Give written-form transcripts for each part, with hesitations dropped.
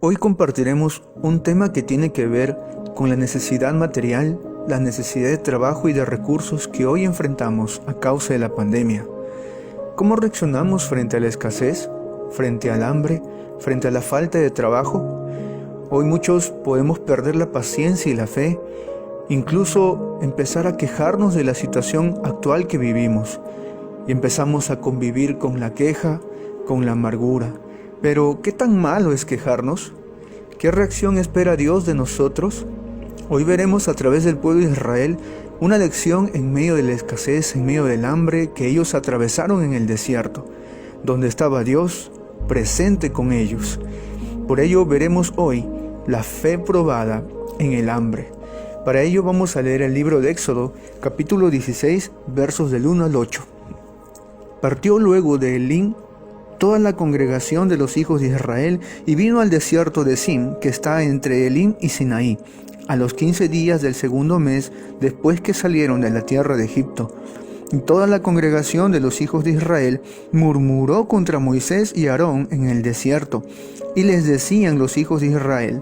Hoy compartiremos un tema que tiene que ver con la necesidad material, la necesidad de trabajo y de recursos que hoy enfrentamos a causa de la pandemia. ¿Cómo reaccionamos frente a la escasez, frente al hambre, frente a la falta de trabajo? Hoy muchos podemos perder la paciencia y la fe, incluso empezar a quejarnos de la situación actual que vivimos, y empezamos a convivir con la queja, con la amargura. Pero, ¿qué tan malo es quejarnos? ¿Qué reacción espera Dios de nosotros? Hoy veremos a través del pueblo de Israel una lección en medio de la escasez, en medio del hambre que ellos atravesaron en el desierto, donde estaba Dios presente con ellos. Por ello veremos hoy la fe probada en el hambre. Para ello vamos a leer el libro de Éxodo, capítulo 16, versos del 1 al 8. Partió luego de Elim toda la congregación de los hijos de Israel y vino al desierto de Zin, que está entre Elim y Sinaí, a los 15 días del segundo mes después que salieron de la tierra de Egipto. Y toda la congregación de los hijos de Israel murmuró contra Moisés y Aarón en el desierto, y les decían los hijos de Israel: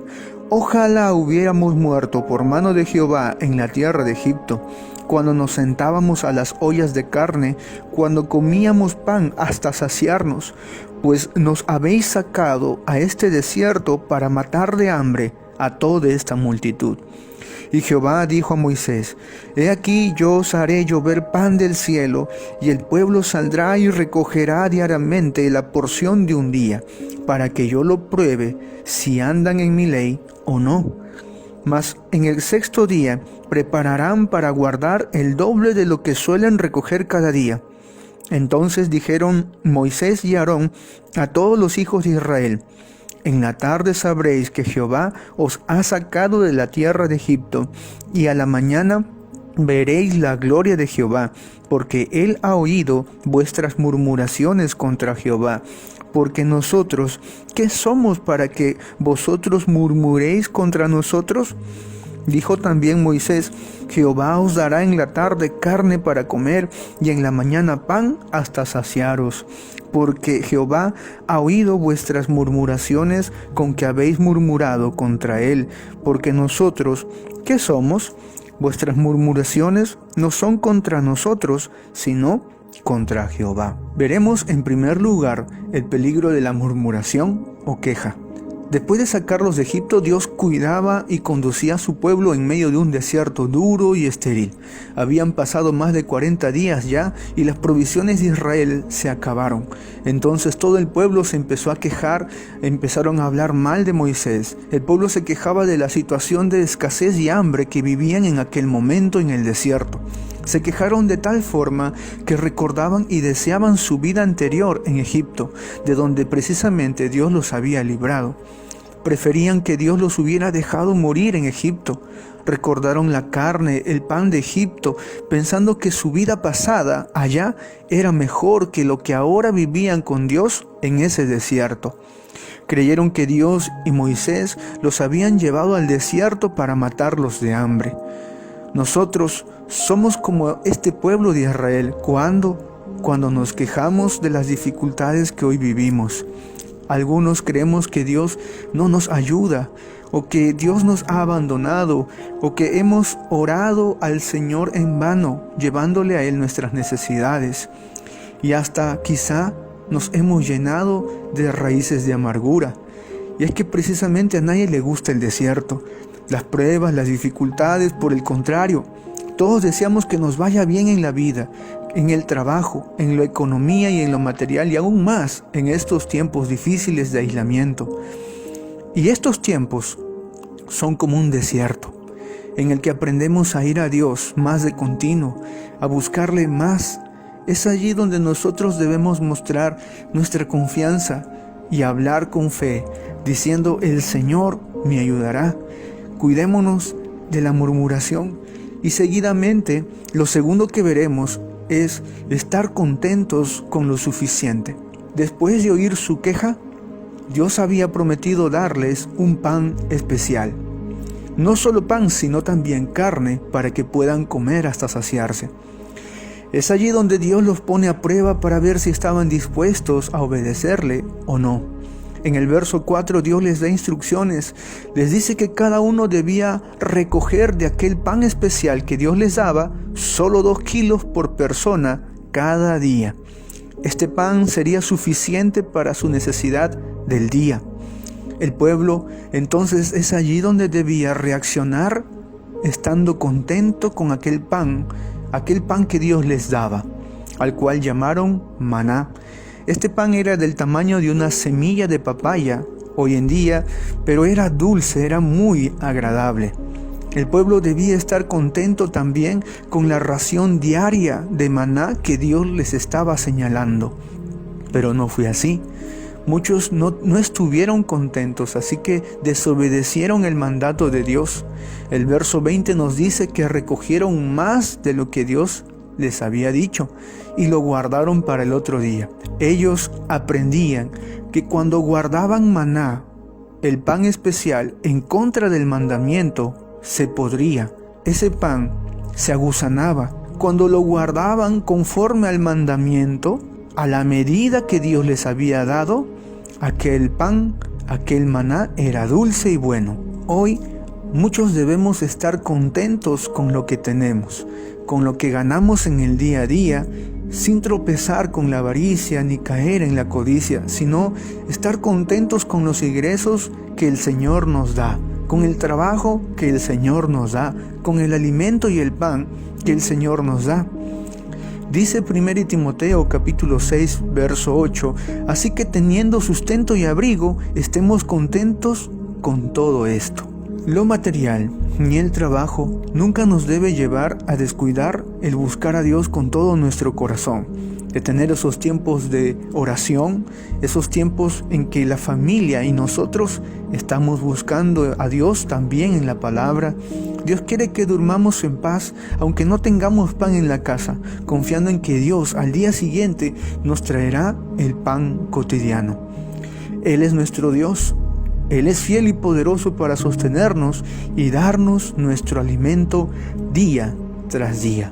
ojalá hubiéramos muerto por mano de Jehová en la tierra de Egipto, cuando nos sentábamos a las ollas de carne, cuando comíamos pan hasta saciarnos, pues nos habéis sacado a este desierto para matar de hambre a toda esta multitud. Y Jehová dijo a Moisés: he aquí yo os haré llover pan del cielo, y el pueblo saldrá y recogerá diariamente la porción de un día, para que yo lo pruebe si andan en mi ley o no. Mas en el sexto día prepararán para guardar el doble de lo que suelen recoger cada día. Entonces dijeron Moisés y Aarón a todos los hijos de Israel: en la tarde sabréis que Jehová os ha sacado de la tierra de Egipto, y a la mañana veréis la gloria de Jehová, porque él ha oído vuestras murmuraciones contra Jehová. Porque nosotros, ¿qué somos para que vosotros murmuréis contra nosotros? Dijo también Moisés: Jehová os dará en la tarde carne para comer, y en la mañana pan hasta saciaros. Porque Jehová ha oído vuestras murmuraciones con que habéis murmurado contra él. Porque nosotros, ¿qué somos? Vuestras murmuraciones no son contra nosotros, sino contra Jehová. Veremos en primer lugar el peligro de la murmuración o queja. Después de sacarlos de Egipto, Dios cuidaba y conducía a su pueblo en medio de un desierto duro y estéril. Habían pasado más de 40 días ya y las provisiones de Israel se acabaron. Entonces todo el pueblo se empezó a quejar, empezaron a hablar mal de Moisés. El pueblo se quejaba de la situación de escasez y hambre que vivían en aquel momento en el desierto. Se quejaron de tal forma que recordaban y deseaban su vida anterior en Egipto, de donde precisamente Dios los había librado. Preferían que Dios los hubiera dejado morir en Egipto. Recordaron la carne, el pan de Egipto, pensando que su vida pasada allá era mejor que lo que ahora vivían con Dios en ese desierto. Creyeron que Dios y Moisés los habían llevado al desierto para matarlos de hambre. Nosotros somos como este pueblo de Israel cuando nos quejamos de las dificultades que hoy vivimos. Algunos creemos que Dios no nos ayuda, o que Dios nos ha abandonado, o que hemos orado al Señor en vano, llevándole a Él nuestras necesidades. Y hasta quizá nos hemos llenado de raíces de amargura. Y es que precisamente a nadie le gusta el desierto, las pruebas, las dificultades. Por el contrario, todos deseamos que nos vaya bien en la vida, en el trabajo, en la economía y en lo material, y aún más en estos tiempos difíciles de aislamiento. Y estos tiempos son como un desierto, en el que aprendemos a ir a Dios más de continuo, a buscarle más. Es allí donde nosotros debemos mostrar nuestra confianza y hablar con fe, diciendo: el Señor me ayudará. Cuidémonos de la murmuración. Y seguidamente, lo segundo que veremos es estar contentos con lo suficiente. Después de oír su queja, Dios había prometido darles un pan especial. No solo pan, sino también carne, para que puedan comer hasta saciarse. Es allí donde Dios los pone a prueba para ver si estaban dispuestos a obedecerle o no. En el verso 4 Dios les da instrucciones, les dice que cada uno debía recoger de aquel pan especial que Dios les daba, solo 2 kilos por persona cada día. Este pan sería suficiente para su necesidad del día. El pueblo entonces es allí donde debía reaccionar estando contento con aquel pan que Dios les daba, al cual llamaron maná. Este pan era del tamaño de una semilla de papaya hoy en día, pero era dulce, era muy agradable. El pueblo debía estar contento también con la ración diaria de maná que Dios les estaba señalando. Pero no fue así. Muchos no estuvieron contentos, así que desobedecieron el mandato de Dios. El verso 20 nos dice que recogieron más de lo que Dios les había dicho y lo guardaron para el otro día. Ellos aprendían que cuando guardaban maná, el pan especial, en contra del mandamiento, se podría. Ese pan se agusanaba. Cuando lo guardaban conforme al mandamiento, a la medida que Dios les había dado, aquel pan, aquel maná era dulce y bueno. Hoy muchos debemos estar contentos con lo que tenemos, con lo que ganamos en el día a día, sin tropezar con la avaricia ni caer en la codicia, sino estar contentos con los ingresos que el Señor nos da, con el trabajo que el Señor nos da, con el alimento y el pan que el Señor nos da. Dice 1 Timoteo capítulo 6, verso 8, así que teniendo sustento y abrigo, estemos contentos con todo esto. Lo material ni el trabajo nunca nos debe llevar a descuidar el buscar a Dios con todo nuestro corazón, de tener esos tiempos de oración, esos tiempos en que la familia y nosotros estamos buscando a Dios también en la palabra. Dios quiere que durmamos en paz, aunque no tengamos pan en la casa, confiando en que Dios al día siguiente nos traerá el pan cotidiano. Él es nuestro Dios. Él es fiel y poderoso para sostenernos y darnos nuestro alimento día tras día.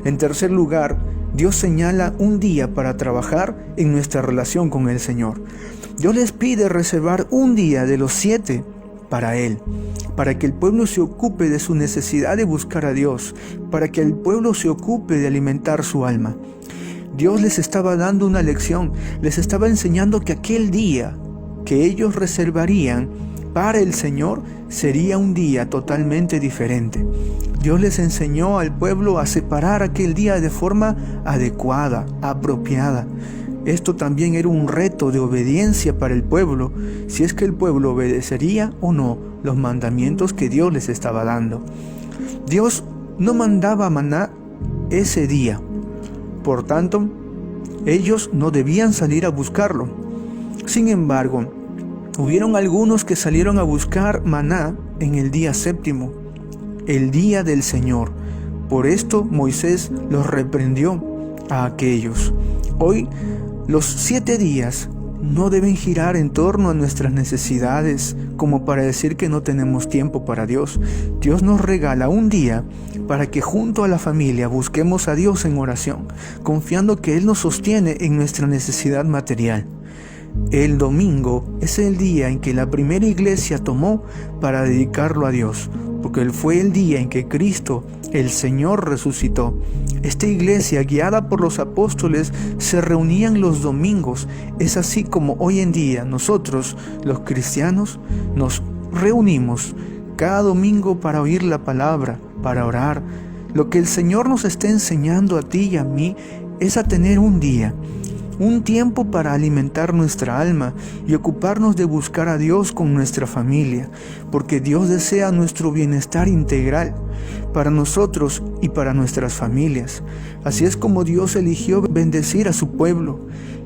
En tercer lugar, Dios señala un día para trabajar en nuestra relación con el Señor. Dios les pide reservar un día de los 7 para Él, para que el pueblo se ocupe de su necesidad de buscar a Dios, para que el pueblo se ocupe de alimentar su alma. Dios les estaba dando una lección, les estaba enseñando que aquel día que ellos reservarían para el Señor sería un día totalmente diferente. Dios les enseñó al pueblo a separar aquel día de forma adecuada, apropiada. Esto también era un reto de obediencia para el pueblo, si es que el pueblo obedecería o no los mandamientos que Dios les estaba dando. Dios no mandaba maná ese día, por tanto, ellos no debían salir a buscarlo. Sin embargo, hubieron algunos que salieron a buscar maná en el día 7, el día del Señor. Por esto Moisés los reprendió a aquellos. Hoy, los 7 días no deben girar en torno a nuestras necesidades, como para decir que no tenemos tiempo para Dios. Dios nos regala un día para que junto a la familia busquemos a Dios en oración, confiando que Él nos sostiene en nuestra necesidad material. El domingo es el día en que la primera iglesia tomó para dedicarlo a Dios, porque fue el día en que Cristo, el Señor, resucitó. Esta iglesia, guiada por los apóstoles, se reunían los domingos. Es así como hoy en día nosotros, los cristianos, nos reunimos cada domingo para oír la palabra, para orar. Lo que el Señor nos está enseñando a ti y a mí es a tener un día, un tiempo para alimentar nuestra alma y ocuparnos de buscar a Dios con nuestra familia, porque Dios desea nuestro bienestar integral para nosotros y para nuestras familias. Así es como Dios eligió bendecir a su pueblo,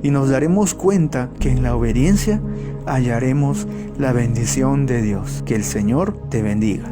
y nos daremos cuenta que en la obediencia hallaremos la bendición de Dios. Que el Señor te bendiga.